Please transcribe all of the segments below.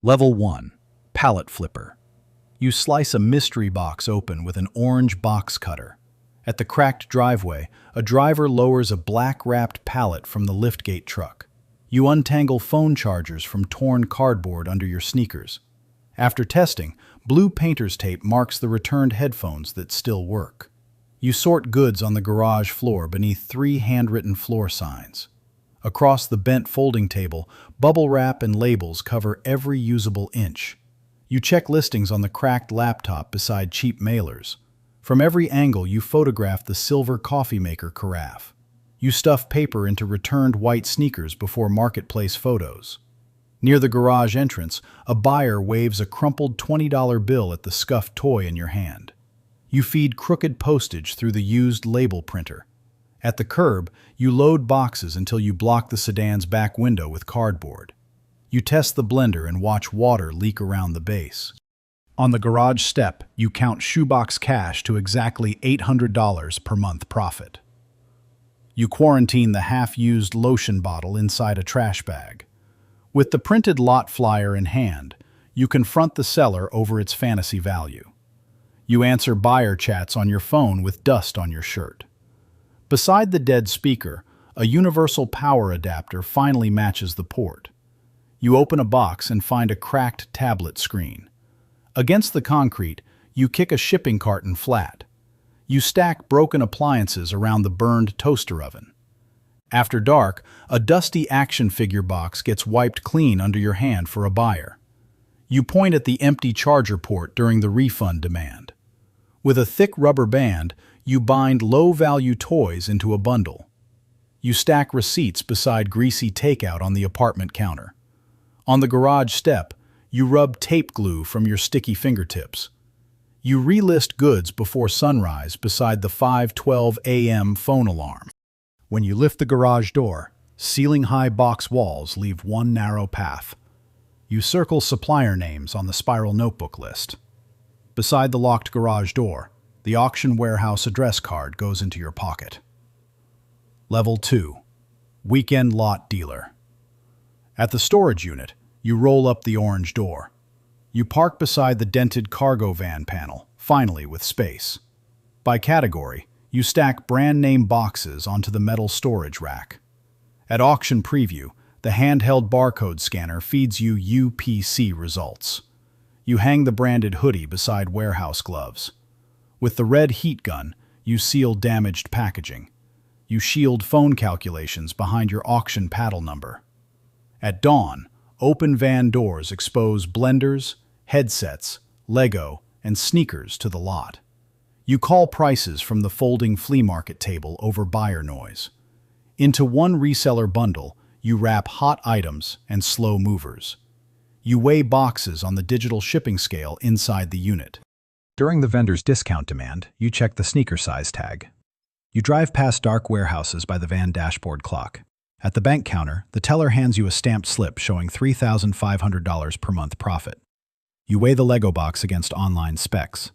Level 1. Pallet Flipper. You slice a mystery box open with an orange box cutter. At the cracked driveway, a driver lowers a black-wrapped pallet from the liftgate truck. You untangle phone chargers from torn cardboard under your sneakers. After testing, blue painter's tape marks the returned headphones that still work. You sort goods on the garage floor beneath 3 handwritten floor signs. Across the bent folding table, bubble wrap and labels cover every usable inch. You check listings on the cracked laptop beside cheap mailers. From every angle, you photograph the silver coffee maker carafe. You stuff paper into returned white sneakers before marketplace photos. Near the garage entrance, a buyer waves a crumpled $20 bill at the scuffed toy in your hand. You feed crooked postage through the used label printer. At the curb, you load boxes until you block the sedan's back window with cardboard. You test the blender and watch water leak around the base. On the garage step, you count shoebox cash to exactly $800 per month profit. You quarantine the half-used lotion bottle inside a trash bag. With the printed lot flyer in hand, you confront the seller over its fantasy value. You answer buyer chats on your phone with dust on your shirt. Beside the dead speaker, a universal power adapter finally matches the port. You open a box and find a cracked tablet screen. Against the concrete, you kick a shipping carton flat. You stack broken appliances around the burned toaster oven. After dark, a dusty action figure box gets wiped clean under your hand for a buyer. You point at the empty charger port during the refund demand. With a thick rubber band, you bind low-value toys into a bundle. You stack receipts beside greasy takeout on the apartment counter. On the garage step, you rub tape glue from your sticky fingertips. You relist goods before sunrise beside the 5:12 a.m. phone alarm. When you lift the garage door, ceiling-high box walls leave one narrow path. You circle supplier names on the spiral notebook list. Beside the locked garage door, the auction warehouse address card goes into your pocket. Level 2. Weekend Lot Dealer. At the storage unit, you roll up the orange door. You park beside the dented cargo van panel, finally with space. By category, you stack brand-name boxes onto the metal storage rack. At auction preview, the handheld barcode scanner feeds you UPC results. You hang the branded hoodie beside warehouse gloves. With the red heat gun, you seal damaged packaging. You shield phone calculations behind your auction paddle number. At dawn, open van doors expose blenders, headsets, Lego, and sneakers to the lot. You call prices from the folding flea market table over buyer noise. Into one reseller bundle, you wrap hot items and slow movers. You weigh boxes on the digital shipping scale inside the unit. During the vendor's discount demand, you check the sneaker size tag. You drive past dark warehouses by the van dashboard clock. At the bank counter, the teller hands you a stamped slip showing $3,500 per month profit. You weigh the Lego box against online specs.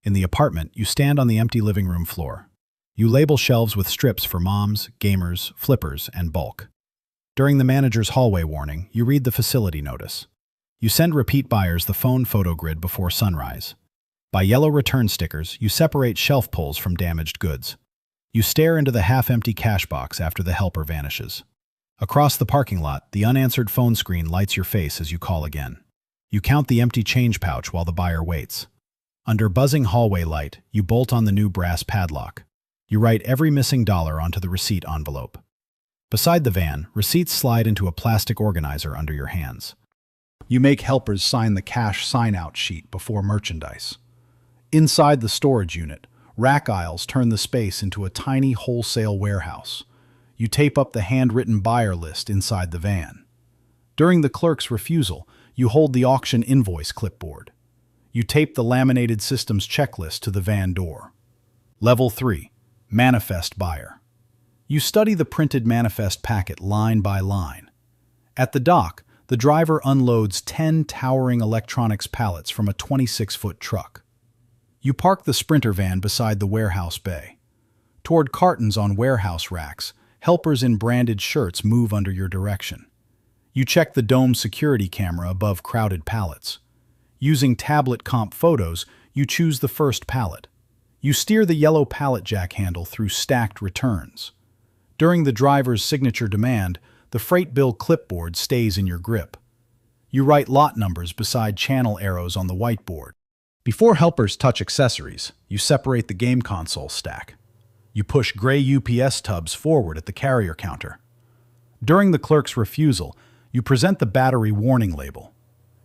In the apartment, you stand on the empty living room floor. You label shelves with strips for moms, gamers, flippers, and bulk. During the manager's hallway warning, you read the facility notice. You send repeat buyers the phone photo grid before sunrise. By yellow return stickers, you separate shelf pulls from damaged goods. You stare into the half-empty cash box after the helper vanishes. Across the parking lot, the unanswered phone screen lights your face as you call again. You count the empty change pouch while the buyer waits. Under buzzing hallway light, you bolt on the new brass padlock. You write every missing dollar onto the receipt envelope. Beside the van, receipts slide into a plastic organizer under your hands. You make helpers sign the cash sign-out sheet before merchandise. Inside the storage unit, rack aisles turn the space into a tiny wholesale warehouse. You tape up the handwritten buyer list inside the van. During the clerk's refusal, you hold the auction invoice clipboard. You tape the laminated systems checklist to the van door. Level 3. Manifest Buyer. You study the printed manifest packet line by line. At the dock, the driver unloads 10 towering electronics pallets from a 26-foot truck. You park the Sprinter van beside the warehouse bay. Toward cartons on warehouse racks, helpers in branded shirts move under your direction. You check the dome security camera above crowded pallets. Using tablet comp photos, you choose the first pallet. You steer the yellow pallet jack handle through stacked returns. During the driver's signature demand, the freight bill clipboard stays in your grip. You write lot numbers beside channel arrows on the whiteboard. Before helpers touch accessories, you separate the game console stack. You push gray UPS tubs forward at the carrier counter. During the clerk's refusal, you present the battery warning label.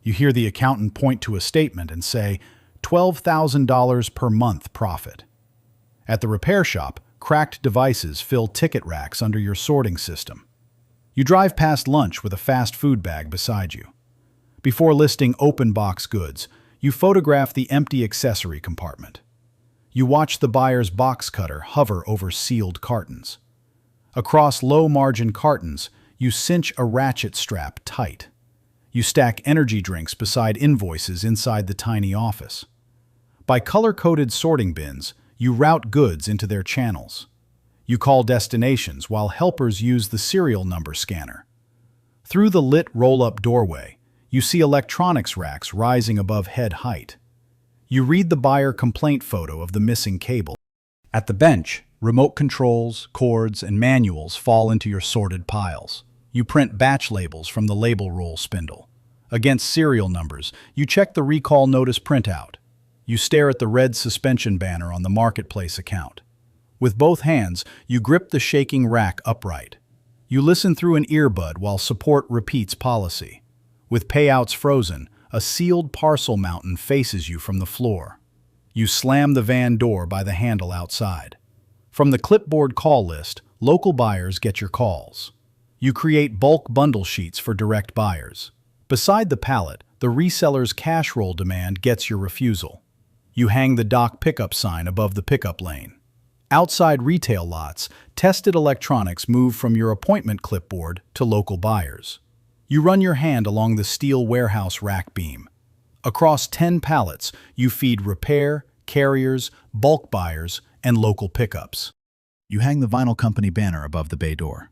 You hear the accountant point to a statement and say, $12,000 per month profit. At the repair shop, cracked devices fill ticket racks under your sorting system. You drive past lunch with a fast food bag beside you. Before listing open box goods, you photograph the empty accessory compartment. You watch the buyer's box cutter hover over sealed cartons. Across low-margin cartons, you cinch a ratchet strap tight. You stack energy drinks beside invoices inside the tiny office. By color-coded sorting bins, you route goods into their channels. You call destinations while helpers use the serial number scanner. Through the lit roll-up doorway, you see electronics racks rising above head height. You read the buyer complaint photo of the missing cable. At the bench, remote controls, cords, and manuals fall into your sorted piles. You print batch labels from the label roll spindle. Against serial numbers, you check the recall notice printout. You stare at the red suspension banner on the marketplace account. With both hands, you grip the shaking rack upright. You listen through an earbud while support repeats policy. With payouts frozen, a sealed parcel mountain faces you from the floor. You slam the van door by the handle outside. From the clipboard call list, local buyers get your calls. You create bulk bundle sheets for direct buyers. Beside the pallet, the reseller's cash roll demand gets your refusal. You hang the dock pickup sign above the pickup lane. Outside retail lots, tested electronics move from your appointment clipboard to local buyers. You run your hand along the steel warehouse rack beam. Across 10 pallets, you feed repair, carriers, bulk buyers, and local pickups. You hang the vinyl company banner above the bay door.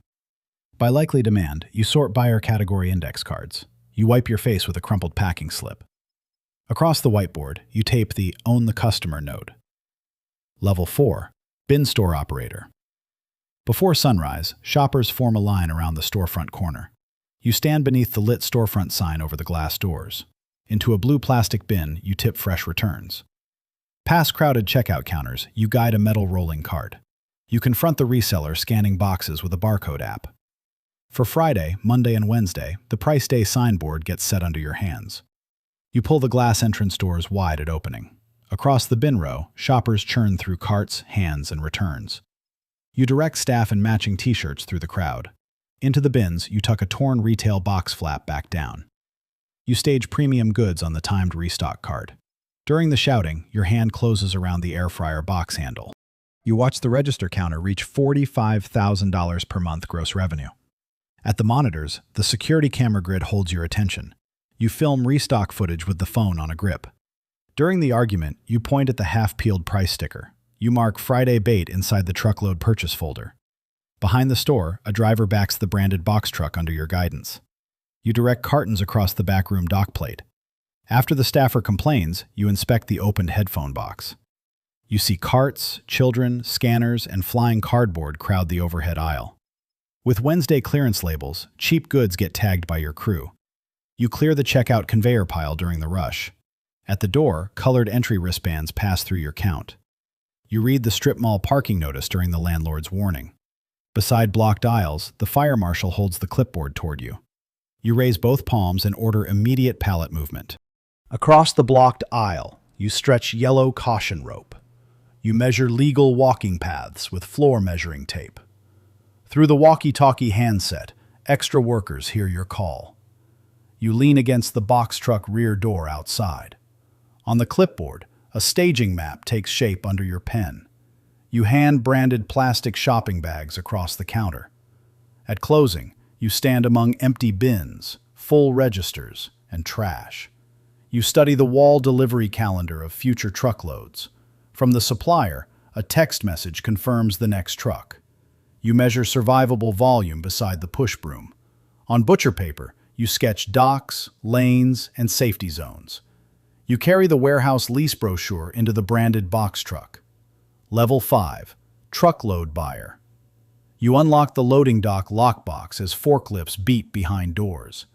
By likely demand, you sort buyer category index cards. You wipe your face with a crumpled packing slip. Across the whiteboard, you tape the Own the Customer node. Level 4. Bin Store Operator. Before sunrise, shoppers form a line around the storefront corner. You stand beneath the lit storefront sign over the glass doors. Into a blue plastic bin, you tip fresh returns. Past crowded checkout counters, you guide a metal rolling cart. You confront the reseller scanning boxes with a barcode app. For Friday, Monday, and Wednesday, the price day signboard gets set under your hands. You pull the glass entrance doors wide at opening. Across the bin row, shoppers churn through carts, hands, and returns. You direct staff in matching t-shirts through the crowd. Into the bins, you tuck a torn retail box flap back down. You stage premium goods on the timed restock cart. During the shouting, your hand closes around the air fryer box handle. You watch the register counter reach $45,000 per month gross revenue. At the monitors, the security camera grid holds your attention. You film restock footage with the phone on a grip. During the argument, you point at the half-peeled price sticker. You mark Friday bait inside the truckload purchase folder. Behind the store, a driver backs the branded box truck under your guidance. You direct cartons across the backroom dock plate. After the staffer complains, you inspect the opened headphone box. You see carts, children, scanners, and flying cardboard crowd the overhead aisle. With Wednesday clearance labels, cheap goods get tagged by your crew. You clear the checkout conveyor pile during the rush. At the door, colored entry wristbands pass through your count. You read the strip mall parking notice during the landlord's warning. Beside blocked aisles, the fire marshal holds the clipboard toward you. You raise both palms and order immediate pallet movement. Across the blocked aisle, you stretch yellow caution rope. You measure legal walking paths with floor measuring tape. Through the walkie-talkie handset, extra workers hear your call. You lean against the box truck rear door outside. On the clipboard, a staging map takes shape under your pen. You hand-branded plastic shopping bags across the counter. At closing, you stand among empty bins, full registers, and trash. You study the wall delivery calendar of future truckloads. From the supplier, a text message confirms the next truck. You measure survivable volume beside the push broom. On butcher paper, You sketch docks, lanes, and safety zones. You carry the warehouse lease brochure into the branded box truck. Level 5. Truckload buyer. You unlock the loading dock lockbox as forklifts beep behind doors.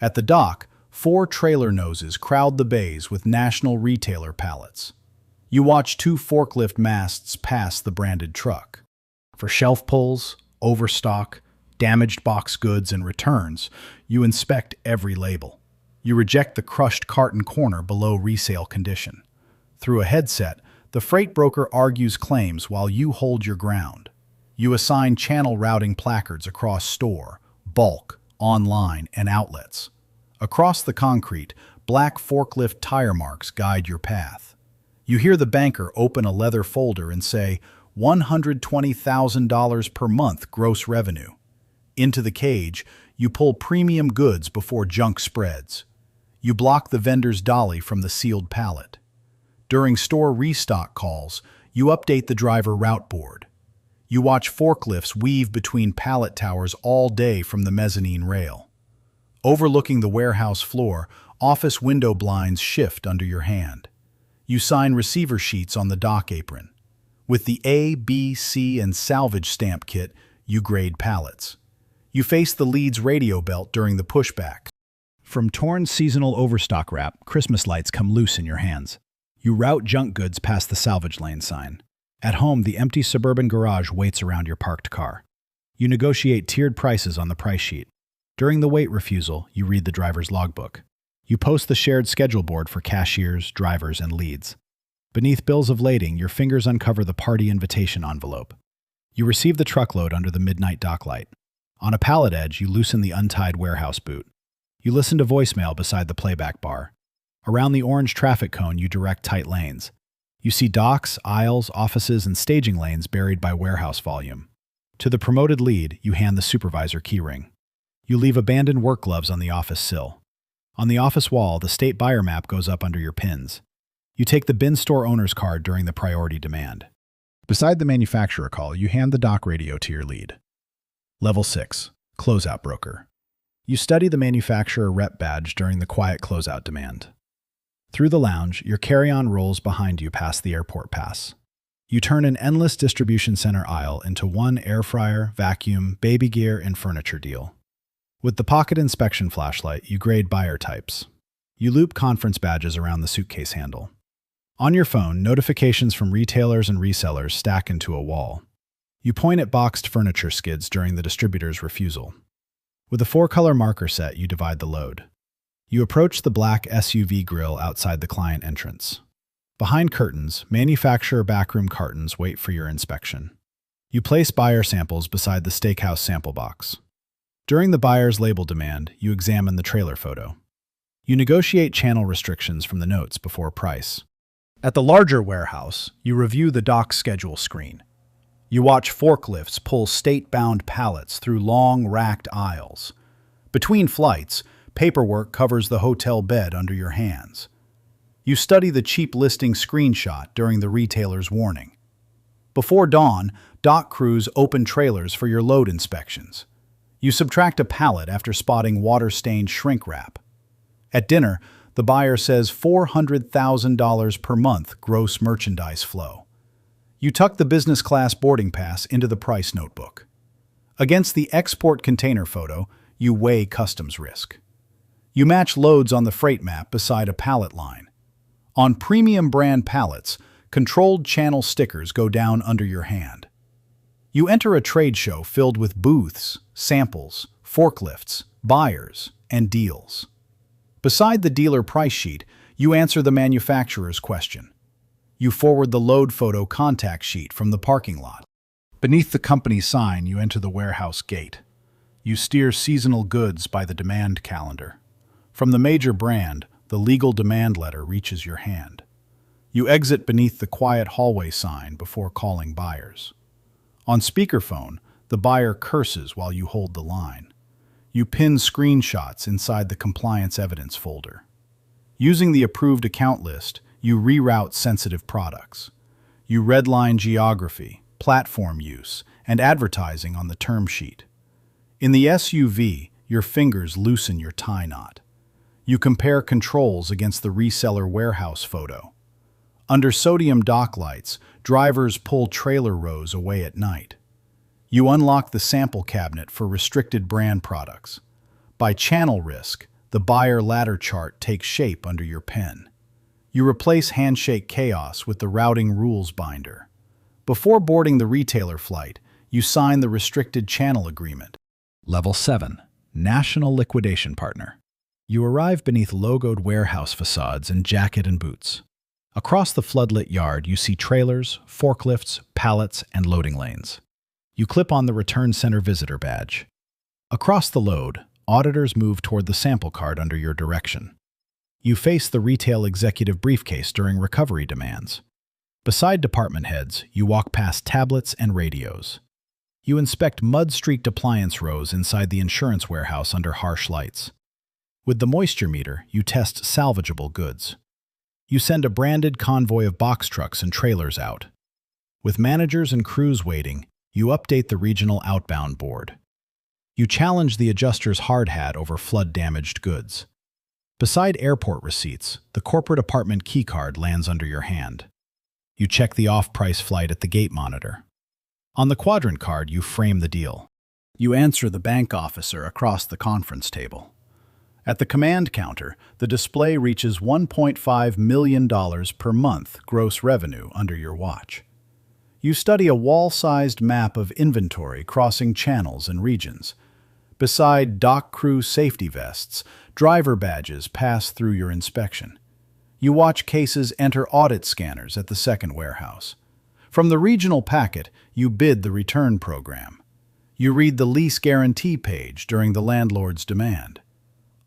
At the dock, 4 trailer noses crowd the bays with national retailer pallets. You watch 2 forklift masts pass the branded truck. For shelf pulls, overstock, damaged box goods, and returns, you inspect every label. You reject the crushed carton corner below resale condition. Through a headset, the freight broker argues claims while you hold your ground. You assign channel routing placards across store, bulk, online, and outlets. Across the concrete, black forklift tire marks guide your path. You hear the banker open a leather folder and say, $120,000 per month gross revenue. Into the cage, you pull premium goods before junk spreads. You block the vendor's dolly from the sealed pallet. During store restock calls, you update the driver route board. You watch forklifts weave between pallet towers all day from the mezzanine rail. Overlooking the warehouse floor, office window blinds shift under your hand. You sign receiver sheets on the dock apron. With the A, B, C, and salvage stamp kit, you grade pallets. You face the lead's radio belt during the pushback. From torn seasonal overstock wrap, Christmas lights come loose in your hands. You route junk goods past the salvage lane sign. At home, the empty suburban garage waits around your parked car. You negotiate tiered prices on the price sheet. During the weight refusal, you read the driver's logbook. You post the shared schedule board for cashiers, drivers, and leads. Beneath bills of lading, your fingers uncover the party invitation envelope. You receive the truckload under the midnight dock light. On a pallet edge, you loosen the untied warehouse boot. You listen to voicemail beside the playback bar. Around the orange traffic cone, you direct tight lanes. You see docks, aisles, offices, and staging lanes buried by warehouse volume. To the promoted lead, you hand the supervisor keyring. You leave abandoned work gloves on the office sill. On the office wall, the state buyer map goes up under your pins. You take the bin store owner's card during the priority demand. Beside the manufacturer call, you hand the dock radio to your lead. Level 6. Closeout broker. You study the manufacturer rep badge during the quiet closeout demand. Through the lounge, your carry-on rolls behind you past the airport pass. You turn an endless distribution center aisle into one air fryer, vacuum, baby gear, and furniture deal. With the pocket inspection flashlight, you grade buyer types. You loop conference badges around the suitcase handle. On your phone, notifications from retailers and resellers stack into a wall. You point at boxed furniture skids during the distributor's refusal. With a 4-color marker set, you divide the load. You approach the black SUV grille outside the client entrance. Behind curtains, manufacturer backroom cartons wait for your inspection. You place buyer samples beside the steakhouse sample box. During the buyer's label demand, you examine the trailer photo. You negotiate channel restrictions from the notes before price. At the larger warehouse, you review the dock schedule screen. You watch forklifts pull state-bound pallets through long, racked aisles. Between flights, paperwork covers the hotel bed under your hands. You study the cheap listing screenshot during the retailer's warning. Before dawn, dock crews open trailers for your load inspections. You subtract a pallet after spotting water-stained shrink wrap. At dinner, the buyer says $400,000 per month gross merchandise flow. You tuck the business class boarding pass into the price notebook. Against the export container photo, you weigh customs risk. You match loads on the freight map beside a pallet line. On premium brand pallets, controlled channel stickers go down under your hand. You enter a trade show filled with booths, samples, forklifts, buyers, and deals. Beside the dealer price sheet, you answer the manufacturer's question. You forward the load photo contact sheet from the parking lot. Beneath the company sign, you enter the warehouse gate. You steer seasonal goods by the demand calendar. From the major brand, the legal demand letter reaches your hand. You exit beneath the quiet hallway sign before calling buyers. On speakerphone, the buyer curses while you hold the line. You pin screenshots inside the compliance evidence folder. Using the approved account list, you reroute sensitive products. You redline geography, platform use, and advertising on the term sheet. In the SUV, your fingers loosen your tie knot. You compare controls against the reseller warehouse photo. Under sodium dock lights, drivers pull trailer rows away at night. You unlock the sample cabinet for restricted brand products. By channel risk, the buyer ladder chart takes shape under your pen. You replace handshake chaos with the routing rules binder. Before boarding the retailer flight, you sign the restricted channel agreement. Level 7. National Liquidation Partner. You arrive beneath logoed warehouse facades in jacket and boots. Across the floodlit yard, you see trailers, forklifts, pallets, and loading lanes. You clip on the Return Center Visitor badge. Across the load, auditors move toward the sample card under your direction. You face the retail executive briefcase during recovery demands. Beside department heads, you walk past tablets and radios. You inspect mud-streaked appliance rows inside the insurance warehouse under harsh lights. With the moisture meter, you test salvageable goods. You send a branded convoy of box trucks and trailers out. With managers and crews waiting, you update the regional outbound board. You challenge the adjuster's hard hat over flood-damaged goods. Beside airport receipts, the corporate apartment keycard lands under your hand. You check the off-price flight at the gate monitor. On the quadrant card, you frame the deal. You answer the bank officer across the conference table. At the command counter, the display reaches $1.5 million per month gross revenue under your watch. You study a wall-sized map of inventory crossing channels and regions. Beside dock crew safety vests, driver badges pass through your inspection. You watch cases enter audit scanners at the second warehouse. From the regional packet, you bid the return program. You read the lease guarantee page during the landlord's demand.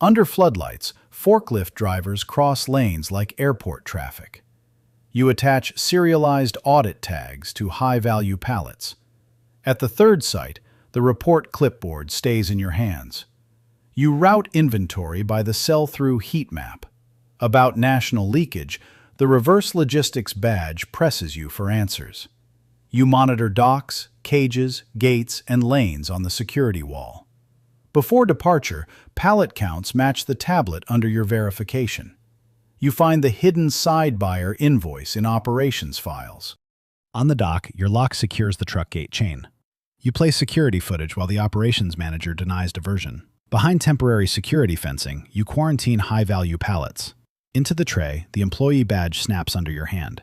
Under floodlights, forklift drivers cross lanes like airport traffic. You attach serialized audit tags to high-value pallets. At the third site, the report clipboard stays in your hands. You route inventory by the sell-through heat map. About national leakage, the reverse logistics badge presses you for answers. You monitor docks, cages, gates, and lanes on the security wall. Before departure, pallet counts match the tablet under your verification. You find the hidden side buyer invoice in operations files. On the dock, your lock secures the truck gate chain. You play security footage while the operations manager denies diversion. Behind temporary security fencing, you quarantine high-value pallets. Into the tray, the employee badge snaps under your hand.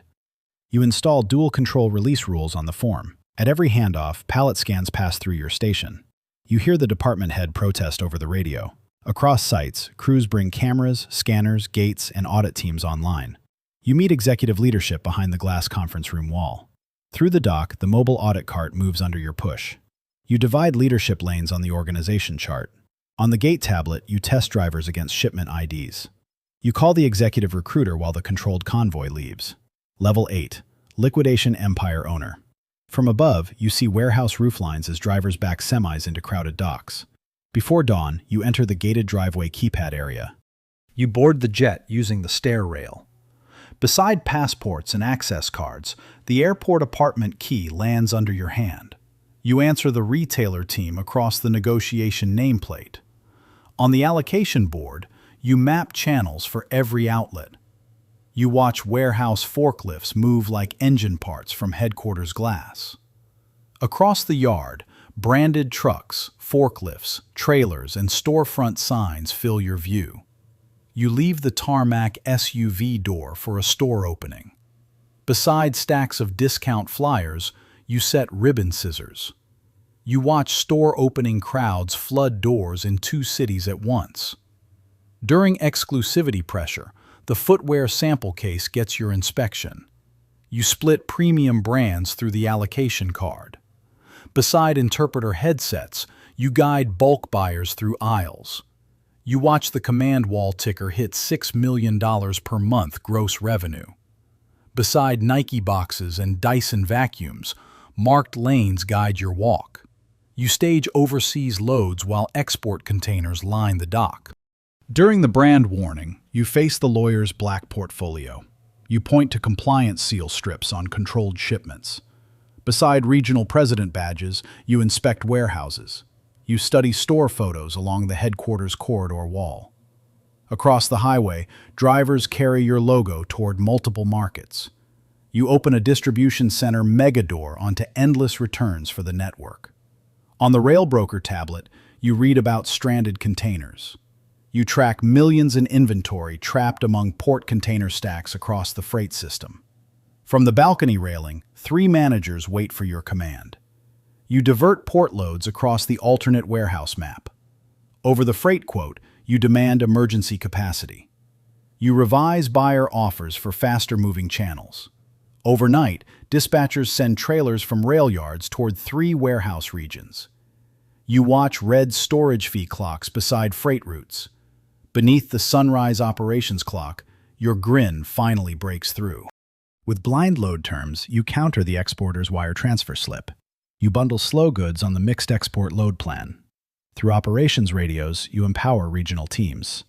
You install dual control release rules on the form. At every handoff, pallet scans pass through your station. You hear the department head protest over the radio. Across sites, crews bring cameras, scanners, gates, and audit teams online. You meet executive leadership behind the glass conference room wall. Through the dock, the mobile audit cart moves under your push. You divide leadership lanes on the organization chart. On the gate tablet, you test drivers against shipment IDs. You call the executive recruiter while the controlled convoy leaves. Level 8. Liquidation Empire Owner. From above, you see warehouse rooflines as drivers back semis into crowded docks. Before dawn, you enter the gated driveway keypad area. You board the jet using the stair rail. Beside passports and access cards, the airport apartment key lands under your hand. You answer the retailer team across the negotiation nameplate. On the allocation board, you map channels for every outlet. You watch warehouse forklifts move like engine parts from headquarters glass. Across the yard, branded trucks, forklifts, trailers, and storefront signs fill your view. You leave the tarmac SUV door for a store opening. Beside stacks of discount flyers, you set ribbon scissors. You watch store opening crowds flood doors in 2 cities at once. During exclusivity pressure, the footwear sample case gets your inspection. You split premium brands through the allocation card. Beside interpreter headsets, you guide bulk buyers through aisles. You watch the command wall ticker hit $6 million per month gross revenue. Beside Nike boxes and Dyson vacuums, marked lanes guide your walk. You stage overseas loads while export containers line the dock. During the brand warning, you face the lawyer's black portfolio. You point to compliance seal strips on controlled shipments. Beside regional president badges, you inspect warehouses. You study store photos along the headquarters corridor wall. Across the highway, drivers carry your logo toward multiple markets. You open a distribution center megadoor onto endless returns for the network. On the Railbroker tablet, you read about stranded containers. You track millions in inventory trapped among port container stacks across the freight system. From the balcony railing, 3 managers wait for your command. You divert port loads across the alternate warehouse map. Over the freight quote, you demand emergency capacity. You revise buyer offers for faster-moving channels. Overnight, dispatchers send trailers from rail yards toward 3 warehouse regions. You watch red storage fee clocks beside freight routes. Beneath the sunrise operations clock, your grin finally breaks through. With blind load terms, you counter the exporter's wire transfer slip. You bundle slow goods on the mixed export load plan. Through operations radios, you empower regional teams.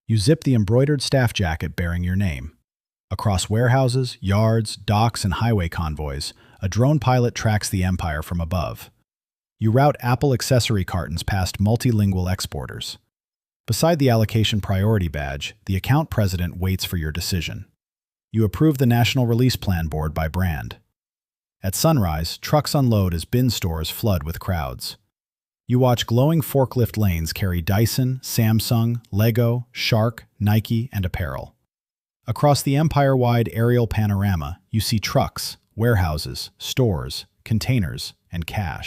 You zip the embroidered staff jacket bearing your name. Across warehouses, yards, docks, and highway convoys, a drone pilot tracks the empire from above. You route Apple accessory cartons past multilingual exporters. Beside the allocation priority badge, the account president waits for your decision. You approve the National Release Plan board by brand. At sunrise, trucks unload as bin stores flood with crowds. You watch glowing forklift lanes carry Dyson, Samsung, Lego, Shark, Nike, and apparel. Across the empire-wide aerial panorama, you see trucks, warehouses, stores, containers, and cash.